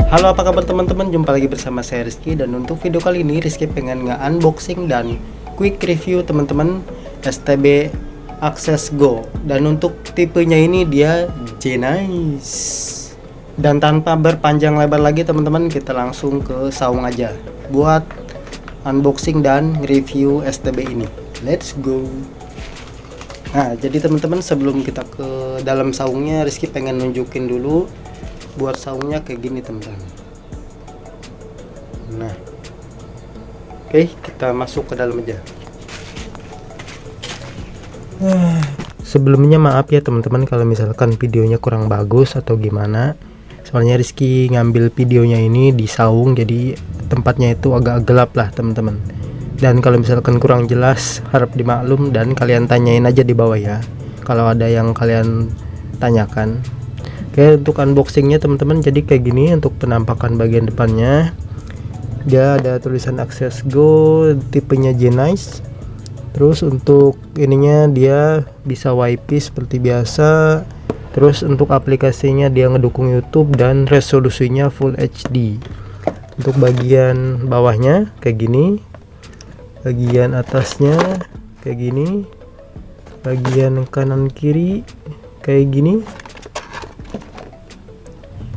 Halo, apa kabar teman-teman? Jumpa lagi bersama saya Rizky, dan untuk video kali ini Rizky pengen nge-unboxing dan quick review teman-teman STB Access Go. Dan untuk tipenya ini dia Genice. Dan tanpa berpanjang lebar lagi teman-teman, kita langsung ke saung aja buat unboxing dan review STB ini. Let's go. Nah, jadi teman-teman, sebelum kita ke dalam saungnya, Rizky pengen nunjukin dulu buat saungnya kayak gini teman-teman. Nah, oke, kita masuk ke dalam aja. Sebelumnya maaf ya teman-teman kalau misalkan videonya kurang bagus atau gimana, soalnya Rizky ngambil videonya ini di saung, jadi tempatnya itu agak gelap lah teman-teman. Dan kalau misalkan kurang jelas, harap dimaklum dan kalian tanyain aja di bawah ya kalau ada yang kalian tanyakan. Oke, untuk unboxingnya teman-teman, jadi kayak gini untuk penampakan bagian depannya. Dia ada tulisan Access Go, tipenya Genice. Terus untuk ininya dia bisa WiFi seperti biasa. Terus untuk aplikasinya dia ngedukung YouTube dan resolusinya Full HD. Untuk bagian bawahnya kayak gini, bagian atasnya kayak gini, bagian kanan kiri kayak gini.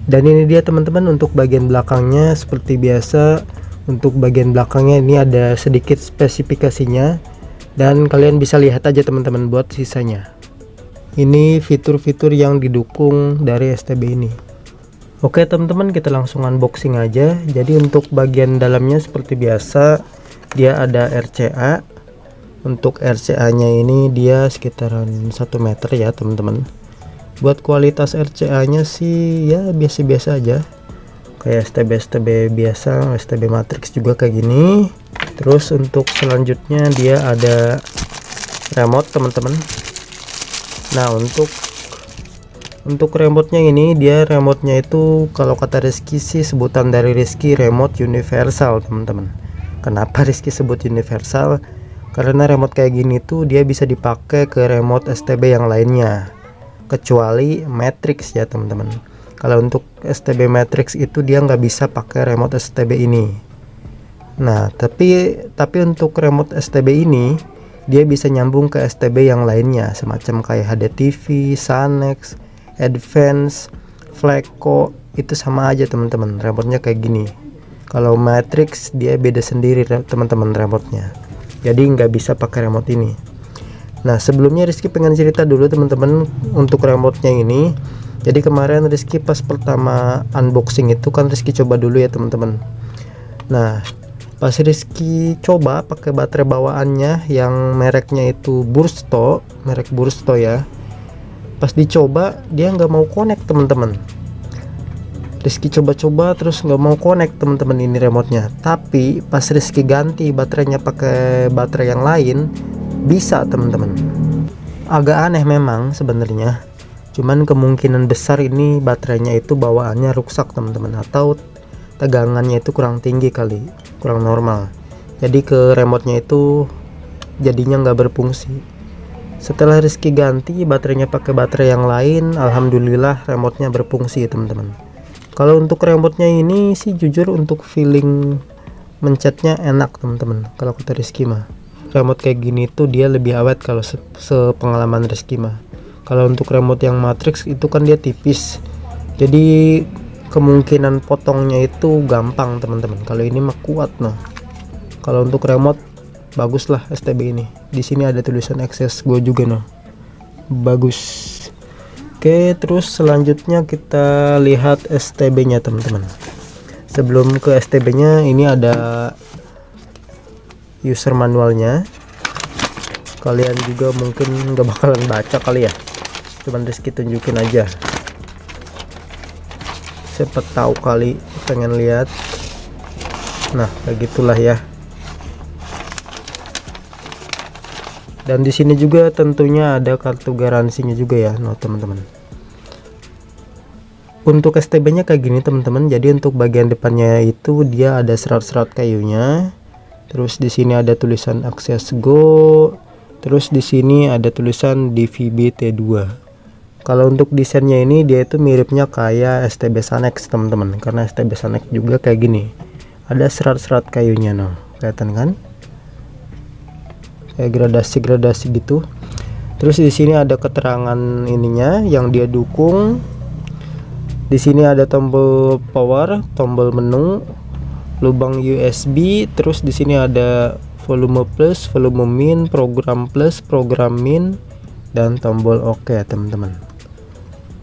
Dan ini dia teman-teman untuk bagian belakangnya seperti biasa. Untuk bagian belakangnya ini ada sedikit spesifikasinya, dan kalian bisa lihat aja teman-teman buat sisanya. Ini fitur-fitur yang didukung dari STB ini. Oke teman-teman, kita langsung unboxing aja. Jadi untuk bagian dalamnya seperti biasa, dia ada RCA. Untuk RCA nya ini dia sekitaran 1 meter ya teman-teman. Buat kualitas RCA nya sih ya biasa-biasa aja, kayak STB biasa, STB Matrix juga kayak gini. Terus untuk selanjutnya dia ada remote teman-teman. Nah, untuk remote-nya ini, dia remote-nya itu kalau kata Rizky sih, sebutan dari Rizky remote universal teman-teman. Kenapa Rizky sebut universal? Karena remote kayak gini tuh dia bisa dipakai ke remote STB yang lainnya, kecuali Matrix ya teman-teman. Kalau untuk STB Matrix itu dia nggak bisa pakai remote STB ini. Nah, tapi untuk remote STB ini dia bisa nyambung ke STB yang lainnya, semacam kayak HDTV, Sanex, Advance, Fleco, itu sama aja teman-teman. Remote-nya kayak gini. Kalau Matrix dia beda sendiri teman-teman remote-nya. Jadi nggak bisa pakai remote ini. Nah, sebelumnya Rizky pengen cerita dulu teman-teman untuk remote-nya ini. Jadi kemarin Rizky pas pertama unboxing itu kan Rizky coba dulu ya teman-teman. Nah, pas Rizky coba pakai baterai bawaannya yang mereknya itu Bursto, merek Bursto ya. Pas dicoba dia nggak mau connect teman-teman. Rizky coba-coba terus nggak mau connect teman-teman ini remote-nya. Tapi pas Rizky ganti baterainya pakai baterai yang lain, bisa teman-teman. Agak aneh memang sebenarnya, cuman kemungkinan besar ini baterainya itu bawaannya rusak teman-teman, atau tegangannya itu kurang tinggi kali, kurang normal. Jadi ke remote-nya itu jadinya nggak berfungsi. Setelah Rizky ganti baterainya pakai baterai yang lain, alhamdulillah remote-nya berfungsi teman-teman. Kalau untuk remote-nya ini sih jujur untuk feeling mencetnya enak teman-teman. Kalau kata Rizky mah, remote kayak gini tuh dia lebih awet kalau sepengalaman Rizky mah. Kalau untuk remote yang Matrix itu kan dia tipis, jadi kemungkinan potongnya itu gampang teman-teman. Kalau ini mah kuat nah. Kalau untuk remote baguslah STB ini. Di sini ada tulisan Access Go juga nah. Bagus. Oke, terus selanjutnya kita lihat STB-nya teman-teman. Sebelum ke STB-nya, ini ada user manualnya. Kalian juga mungkin nggak bakalan baca kali ya, cuman Rizky tunjukin aja, siapa tahu kali pengen lihat. Nah, kayak gitulah ya. Dan di sini juga tentunya ada kartu garansinya juga ya, no teman-teman. Untuk STB-nya kayak gini teman-teman. Jadi untuk bagian depannya itu dia ada serat-serat kayunya. Terus di sini ada tulisan Access Go. Terus di sini ada tulisan DVB-T2. Kalau untuk desainnya ini dia itu miripnya kayak STB Sanex teman-teman, karena STB Sanex juga kayak gini, ada serat-serat kayunya, no, kelihatan kan, kayak gradasi-gradasi gitu. Terus di sini ada keterangan ininya yang dia dukung. Di sini ada tombol power, tombol menu, lubang USB, terus di sini ada volume plus, volume min, program plus, program min, dan tombol OK teman-teman.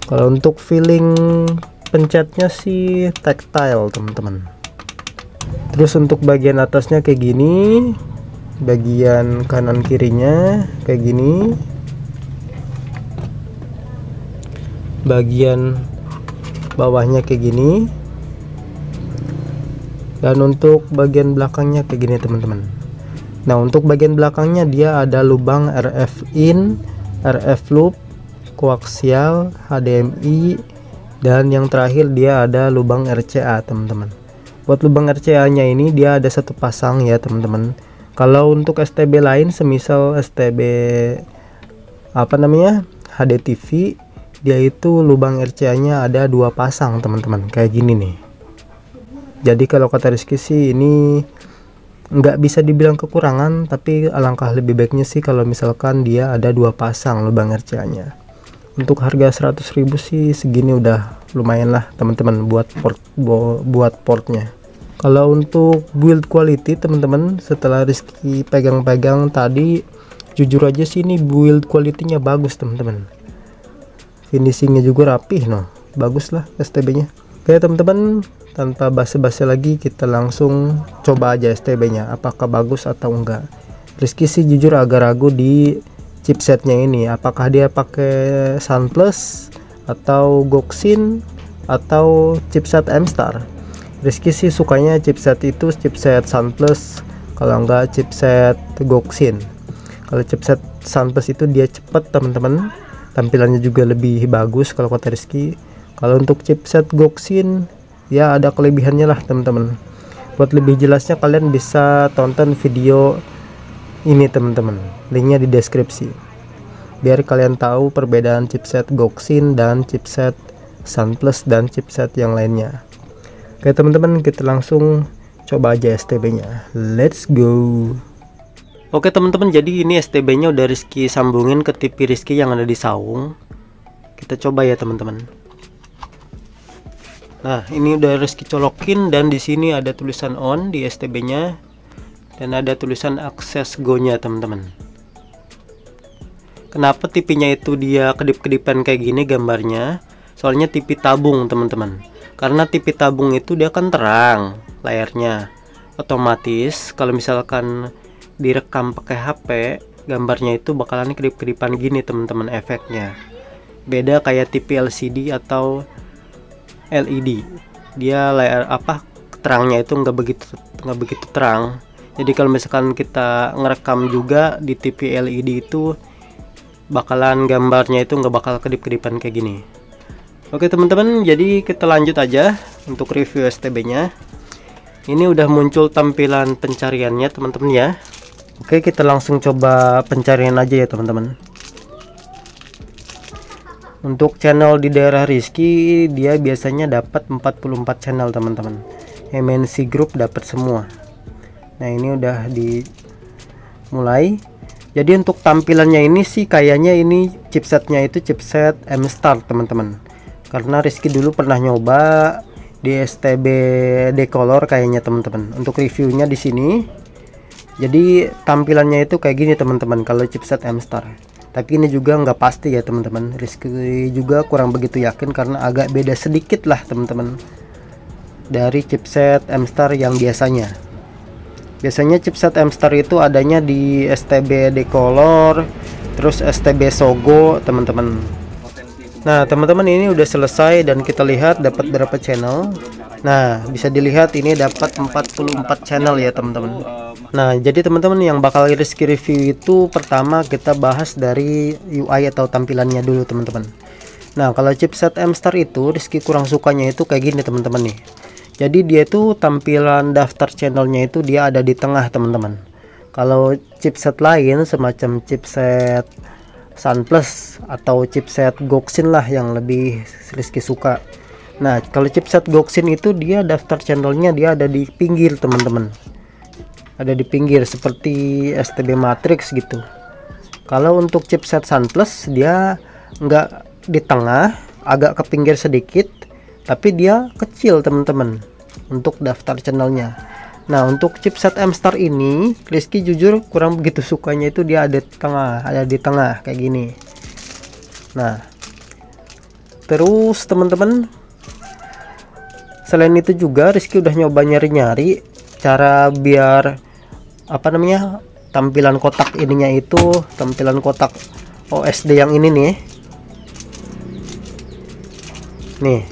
Kalau untuk feeling pencetnya sih tactile teman-teman. Terus untuk bagian atasnya kayak gini, bagian kanan kirinya kayak gini, bagian bawahnya kayak gini, dan untuk bagian belakangnya kayak gini teman-teman. Nah, untuk bagian belakangnya dia ada lubang RF in, RF loop, koaksial, HDMI, dan yang terakhir dia ada lubang RCA teman-teman. Buat lubang RCA nya ini dia ada satu pasang ya teman-teman. Kalau untuk STB lain semisal STB apa namanya HDTV, dia itu lubang RCA nya ada 2 pasang teman-teman, kayak gini nih. Jadi kalau kata Rizky sih ini nggak bisa dibilang kekurangan, tapi alangkah lebih baiknya sih kalau misalkan dia ada 2 pasang lubang RCA nya. Untuk harga 100.000 sih segini udah lumayan lah teman-teman buat portnya. Kalau untuk build quality teman-teman, setelah Rizky pegang-pegang tadi, jujur aja sih ini build quality-nya bagus teman-teman. Finishingnya juga rapih, no, bagus lah STB nya. Oke teman-teman, tanpa basa-basi lagi kita langsung coba aja STB nya apakah bagus atau enggak. Rizky sih jujur agak ragu di chipsetnya ini, apakah dia pakai Sunplus atau Goxin atau chipset M-Star. Rizky sih sukanya chipset itu chipset Sunplus, kalau enggak chipset Goxin. Kalau chipset Sunplus itu dia cepet teman-teman, tampilannya juga lebih bagus kalau kata Rizky. Kalau untuk chipset Goxin ya ada kelebihannya lah teman-teman. Buat lebih jelasnya kalian bisa tonton video ini teman-teman, linknya di deskripsi, biar kalian tahu perbedaan chipset Goxin dan chipset Sunplus dan chipset yang lainnya. Oke teman-teman, kita langsung coba aja STB nya, let's go. Oke teman-teman, jadi ini STB nya udah Rizky sambungin ke TV Rizky yang ada di saung. Kita coba ya teman-teman. Nah, ini udah Rizky colokin dan di sini ada tulisan on di STB nya dan ada tulisan akses go nya teman-teman. Kenapa TV-nya itu dia kedip-kedipan kayak gini gambarnya? Soalnya TV tabung teman-teman. Karena TV tabung itu dia kan terang layarnya. Otomatis kalau misalkan direkam pakai HP, gambarnya itu bakalan kedip-kedipan gini teman-teman efeknya. Beda kayak TV LCD atau LED. Dia layar terangnya itu nggak begitu terang. Jadi kalau misalkan kita ngerekam juga di TV LED itu bakalan gambarnya itu nggak bakal kedip-kedipan kayak gini. Oke teman-teman, jadi kita lanjut aja untuk review STB nya. Ini udah muncul tampilan pencariannya teman-teman ya. Oke, kita langsung coba pencarian aja ya teman-teman. Untuk channel di daerah Rizky dia biasanya dapat 44 channel teman-teman. MNC Group dapat semua. Nah, ini udah dimulai. Jadi untuk tampilannya ini sih kayaknya ini chipsetnya itu chipset M-Star teman-teman. Karena Rizky dulu pernah nyoba di STB Decolor kayaknya teman-teman. Untuk reviewnya di sini. Jadi tampilannya itu kayak gini teman-teman kalau chipset M-Star. Tapi ini juga nggak pasti ya teman-teman. Rizky juga kurang begitu yakin karena agak beda sedikit lah teman-teman dari chipset M-Star yang biasanya. Biasanya chipset M-Star itu adanya di STB Decolor, terus STB Sogo teman-teman. Nah teman-teman, ini udah selesai dan kita lihat dapat berapa channel. Nah, bisa dilihat ini dapat 44 channel ya teman-teman. Nah, jadi teman-teman yang bakal Rizky review itu pertama kita bahas dari UI atau tampilannya dulu teman-teman. Nah, kalau chipset M-Star itu Rizky kurang sukanya itu kayak gini teman-teman nih. Jadi dia tuh tampilan daftar channelnya itu dia ada di tengah teman-teman. Kalau chipset lain semacam chipset SunPlus atau chipset Goxin lah yang lebih Rizky suka. Nah, kalau chipset Goxin itu dia daftar channelnya dia ada di pinggir teman-teman, ada di pinggir seperti STB Matrix gitu. Kalau untuk chipset SunPlus dia nggak di tengah, agak ke pinggir sedikit, tapi dia kecil teman-teman untuk daftar channelnya. Nah, untuk chipset M-Star ini Rizky jujur kurang begitu sukanya, itu dia ada di tengah kayak gini. Nah, terus teman-teman, selain itu juga Rizky udah nyoba nyari-nyari cara biar tampilan kotak ininya itu, tampilan kotak OSD yang ini nih.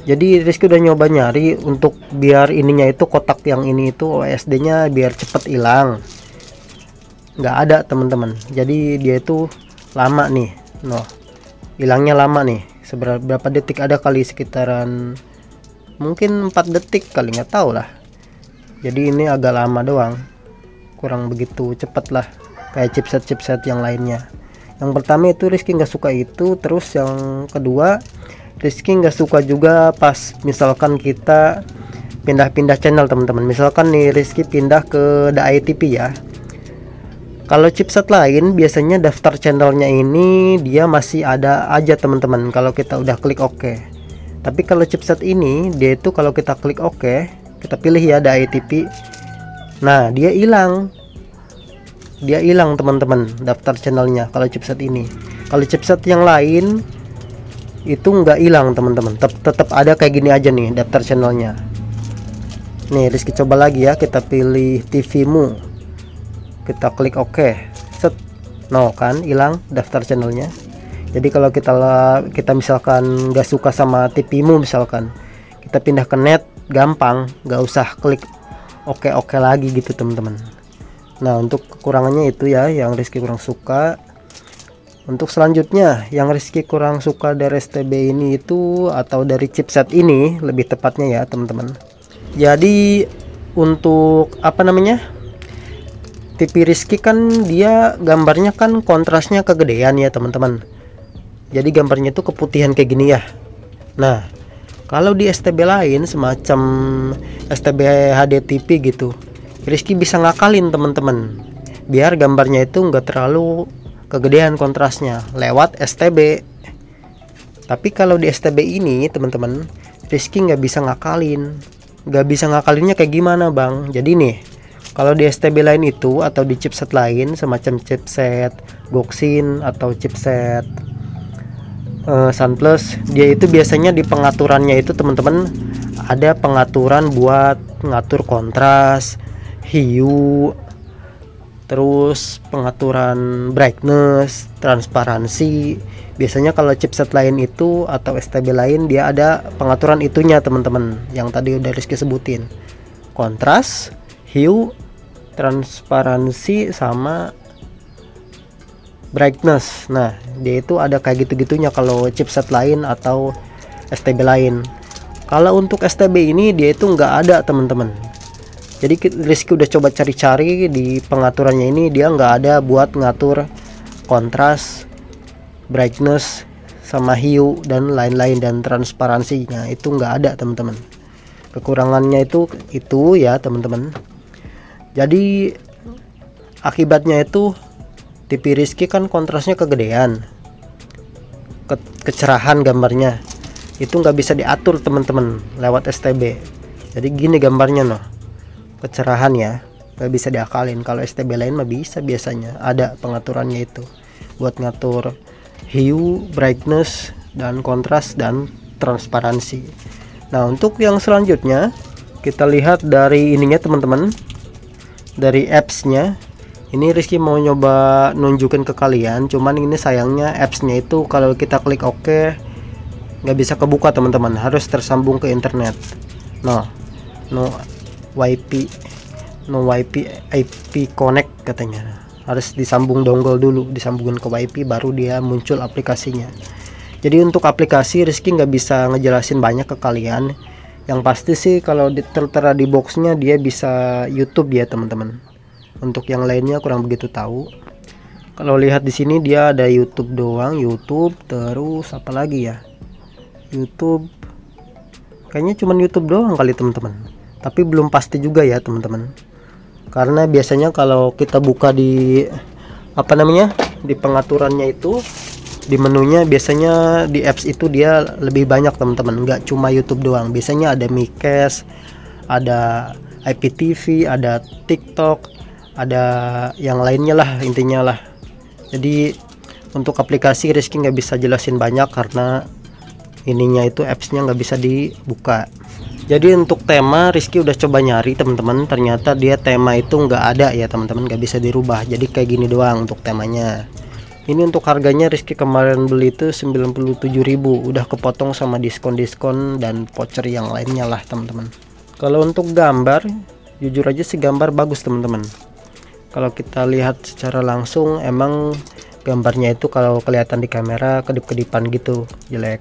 Jadi Rizky udah nyoba nyari untuk biar ininya itu, kotak yang ini itu OSD nya biar cepet hilang, nggak ada teman-teman. Jadi dia itu lama nih, hilangnya lama nih. Seberapa detik ada kali, sekitaran mungkin 4 detik kali, nggak tahu lah. Jadi ini agak lama doang, kurang begitu cepet lah kayak chipset yang lainnya. Yang pertama itu Rizky nggak suka itu. Terus yang kedua, Rizky nggak suka juga pas misalkan kita pindah-pindah channel teman-teman. Misalkan nih Rizky pindah ke DAI-TV ya. Kalau chipset lain biasanya daftar channelnya ini dia masih ada aja teman-teman kalau kita udah klik OK. Tapi kalau chipset ini dia itu kalau kita klik OK, kita pilih ya DAI-TV, nah dia hilang teman-teman daftar channelnya kalau chipset ini. Kalau chipset yang lain itu nggak hilang teman-teman, tetap ada kayak gini aja nih daftar channelnya. Nih Rizky coba lagi ya, kita pilih TV-mu, kita klik OK, set, kan hilang daftar channelnya. Jadi kalau kita misalkan nggak suka sama TV-mu, misalkan kita pindah ke net, gampang, nggak usah klik OK lagi gitu teman-teman. Nah, untuk kekurangannya itu ya yang Rizky kurang suka. Untuk selanjutnya yang Rizky kurang suka dari STB ini itu, atau dari chipset ini lebih tepatnya ya teman-teman. Jadi untuk TV Rizky kan dia gambarnya kan kontrasnya kegedean ya teman-teman. Jadi gambarnya itu keputihan kayak gini ya. Nah, kalau di STB lain semacam STB HD TV gitu, Rizky bisa ngakalin teman-teman biar gambarnya itu enggak terlalu kegedean kontrasnya lewat STB. Tapi kalau di STB ini teman-teman, Rizky nggak bisa ngakalinnya kayak gimana bang. Jadi nih, kalau di STB lain itu atau di chipset lain semacam chipset Goxin atau chipset SunPlus, dia itu biasanya di pengaturannya itu teman-teman ada pengaturan buat ngatur kontras, hue, terus pengaturan brightness, transparansi. Biasanya kalau chipset lain itu atau STB lain dia ada pengaturan itunya teman-teman, yang tadi udah Rizky sebutin, kontras, hue, transparansi, sama brightness. Nah, dia itu ada kayak gitu-gitunya kalau chipset lain atau STB lain. Kalau untuk STB ini dia itu nggak ada teman-teman. Jadi Rizky udah coba cari-cari di pengaturannya ini, dia nggak ada buat ngatur kontras, brightness, sama hue dan lain-lain, dan transparansinya itu nggak ada teman-teman. Kekurangannya itu ya teman-teman. Jadi akibatnya itu TV Rizky kan kontrasnya kegedean, kecerahan gambarnya itu nggak bisa diatur teman-teman lewat STB. Jadi gini gambarnya kecerahan ya, nggak bisa diakalin. Kalau STB lain mah bisa, biasanya ada pengaturannya itu buat ngatur hue, brightness, dan kontras dan transparansi. Nah, untuk yang selanjutnya kita lihat dari ininya teman-teman, dari apps-nya. Ini Rizky mau nyoba nunjukin ke kalian, cuman ini sayangnya apps-nya itu kalau kita klik OK nggak bisa kebuka teman-teman, harus tersambung ke internet. No WiFi IP connect katanya, harus disambung dongle dulu, disambungin ke WiFi baru dia muncul aplikasinya. Jadi untuk aplikasi Rizky nggak bisa ngejelasin banyak ke kalian. Yang pasti sih kalau tertera di boxnya dia bisa YouTube ya teman-teman. Untuk yang lainnya kurang begitu tahu. Kalau lihat di sini dia ada YouTube doang, YouTube, terus apa lagi ya? YouTube. Kayaknya cuman YouTube doang kali teman-teman. Tapi belum pasti juga ya teman-teman. Karena biasanya kalau kita buka di apa namanya? Di pengaturannya itu, di menunya biasanya di apps itu dia lebih banyak teman-teman, nggak cuma YouTube doang. Biasanya ada Micast, ada IPTV, ada TikTok, ada yang lainnya lah intinya lah. Jadi untuk aplikasi Rizky nggak bisa jelasin banyak karena ininya itu appsnya nggak bisa dibuka. Jadi untuk tema Rizky udah coba nyari teman-teman, ternyata dia tema itu nggak ada ya teman-teman, nggak bisa dirubah. Jadi kayak gini doang untuk temanya. Ini untuk harganya Rizky kemarin beli itu 97.000, udah kepotong sama diskon-diskon dan voucher yang lainnya lah teman-teman. Kalau untuk gambar, jujur aja sih gambar bagus teman-teman. Kalau kita lihat secara langsung emang gambarnya itu kalau kelihatan di kamera kedip-kedipan gitu, jelek.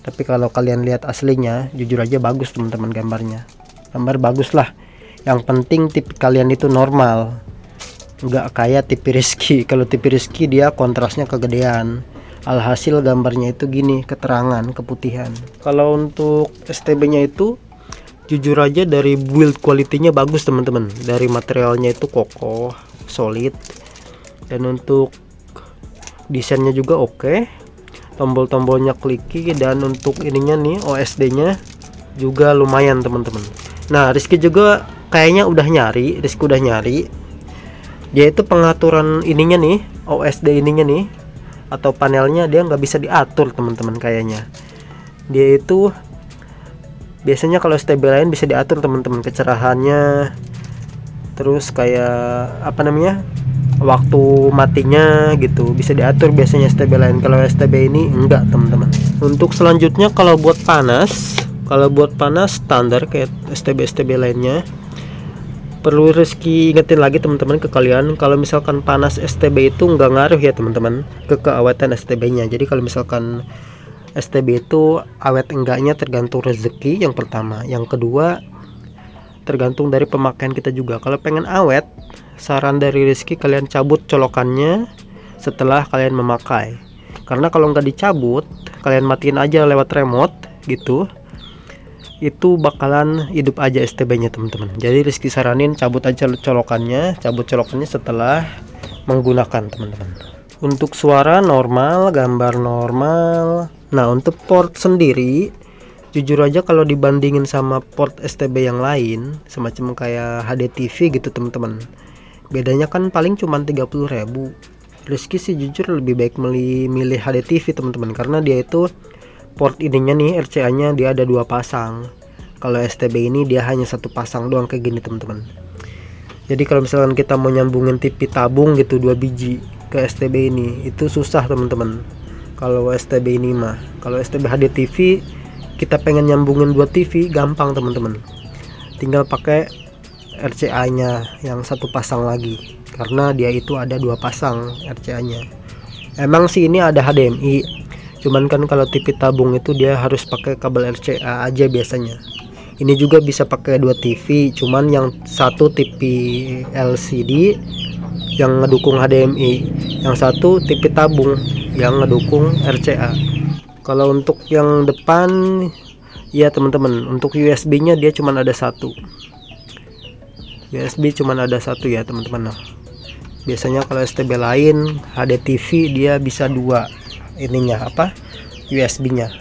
Tapi kalau kalian lihat aslinya, jujur aja bagus teman-teman gambarnya. Gambar bagus lah. Yang penting TV kalian itu normal. Nggak kayak TV Rizky. Kalau TV Rizky dia kontrasnya kegedean. Alhasil gambarnya itu gini, keterangan, keputihan. Kalau untuk STB-nya itu jujur aja dari build quality-nya bagus teman-teman. Dari materialnya itu kokoh, solid. Dan untuk desainnya juga oke. Tombol-tombolnya clicky, dan untuk ininya nih OSD-nya juga lumayan teman-teman. Nah, Rizky juga kayaknya udah nyari, dia itu pengaturan ininya nih, OSD ininya nih atau panelnya dia nggak bisa diatur teman-teman kayaknya. Dia itu biasanya kalau STB lain bisa diatur teman-teman, kecerahannya, terus kayak apa namanya, waktu matinya gitu bisa diatur biasanya STB lain. Kalau STB ini enggak teman-teman. Untuk selanjutnya kalau buat panas standar kayak STB lainnya. Perlu Rizky ingetin lagi teman-teman ke kalian, kalau misalkan panas STB itu nggak ngaruh ya teman-teman ke keawetan STB-nya. Jadi kalau misalkan STB itu awet enggaknya tergantung rezeki yang pertama. Yang kedua tergantung dari pemakaian kita juga. Kalau pengen awet, saran dari Rizky kalian cabut colokannya setelah kalian memakai. Karena kalau nggak dicabut, kalian matiin aja lewat remote gitu, itu bakalan hidup aja STB-nya teman-teman. Jadi Rizky saranin cabut aja colokannya, setelah menggunakan teman-teman. Untuk suara normal, gambar normal. Nah, untuk port sendiri jujur aja kalau dibandingin sama port STB yang lain, semacam kayak HDTV gitu teman-teman, bedanya kan paling cuma 30.000. Rizky sih jujur lebih baik milih HDTV teman-teman, karena dia itu port ininya nih, RCA nya dia ada 2 pasang. Kalau STB ini dia hanya 1 pasang doang kayak gini teman-teman. Jadi kalau misalkan kita mau nyambungin TV tabung gitu 2 biji ke STB ini, itu susah teman-teman. Kalau STB ini mah, kalau STB HDTV kita pengen nyambungin 2 TV gampang teman-teman. Tinggal pakai RCA nya yang 1 pasang lagi, karena dia itu ada 2 pasang RCA nya. Emang sih ini ada HDMI, cuman kan kalau TV tabung itu dia harus pakai kabel RCA aja biasanya. Ini juga bisa pakai 2 TV, cuman yang satu TV LCD yang ngedukung HDMI, yang satu TV tabung yang ngedukung RCA. Kalau untuk yang depan ya teman-teman, untuk USB nya dia cuman ada 1. USB cuman ada 1 ya teman-teman. Nah, biasanya kalau STB lain HDTV dia bisa 2 ininya apa, USB nya.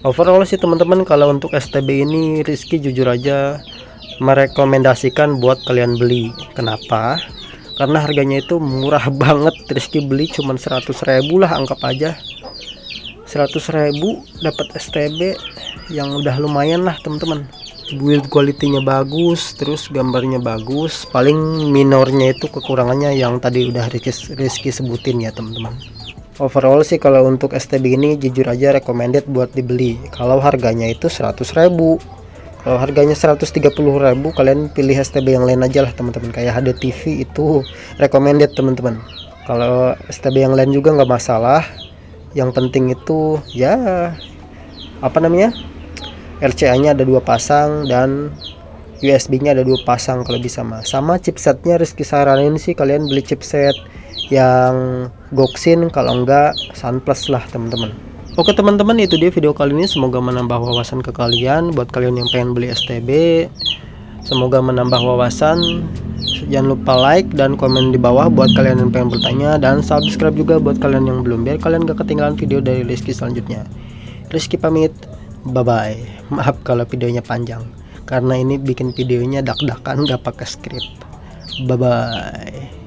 Overall sih teman-teman, kalau untuk STB ini Rizky jujur aja merekomendasikan buat kalian beli. Kenapa? Karena harganya itu murah banget. Rizky beli cuman 100.000 lah, anggap aja 100.000 dapat STB yang udah lumayan lah teman-teman. Build quality-nya bagus, terus gambarnya bagus. Paling minornya itu kekurangannya yang tadi udah Rizky sebutin ya teman-teman. Overall sih kalau untuk STB ini jujur aja recommended buat dibeli. Kalau harganya itu 100.000, kalau harganya 130.000 kalian pilih STB yang lain aja lah teman-teman. Kayak HDTV itu recommended teman-teman. Kalau STB yang lain juga nggak masalah. Yang penting itu ya apa namanya, RCA nya ada 2 pasang dan USB nya ada 2 pasang kalau bisa mah. Sama chipsetnya Rizky saranin sih kalian beli chipset yang Goxin, kalau enggak Sunplus lah teman-teman. Oke teman-teman, itu dia video kali ini, semoga menambah wawasan ke kalian. Buat kalian yang pengen beli STB, semoga menambah wawasan. Jangan lupa like dan komen di bawah buat kalian yang pengen bertanya, dan subscribe juga buat kalian yang belum, biar kalian gak ketinggalan video dari Rizky selanjutnya. Rizky pamit, bye bye. Maaf kalau videonya panjang, karena ini bikin videonya dak-dakan gak pakai skrip. Bye bye.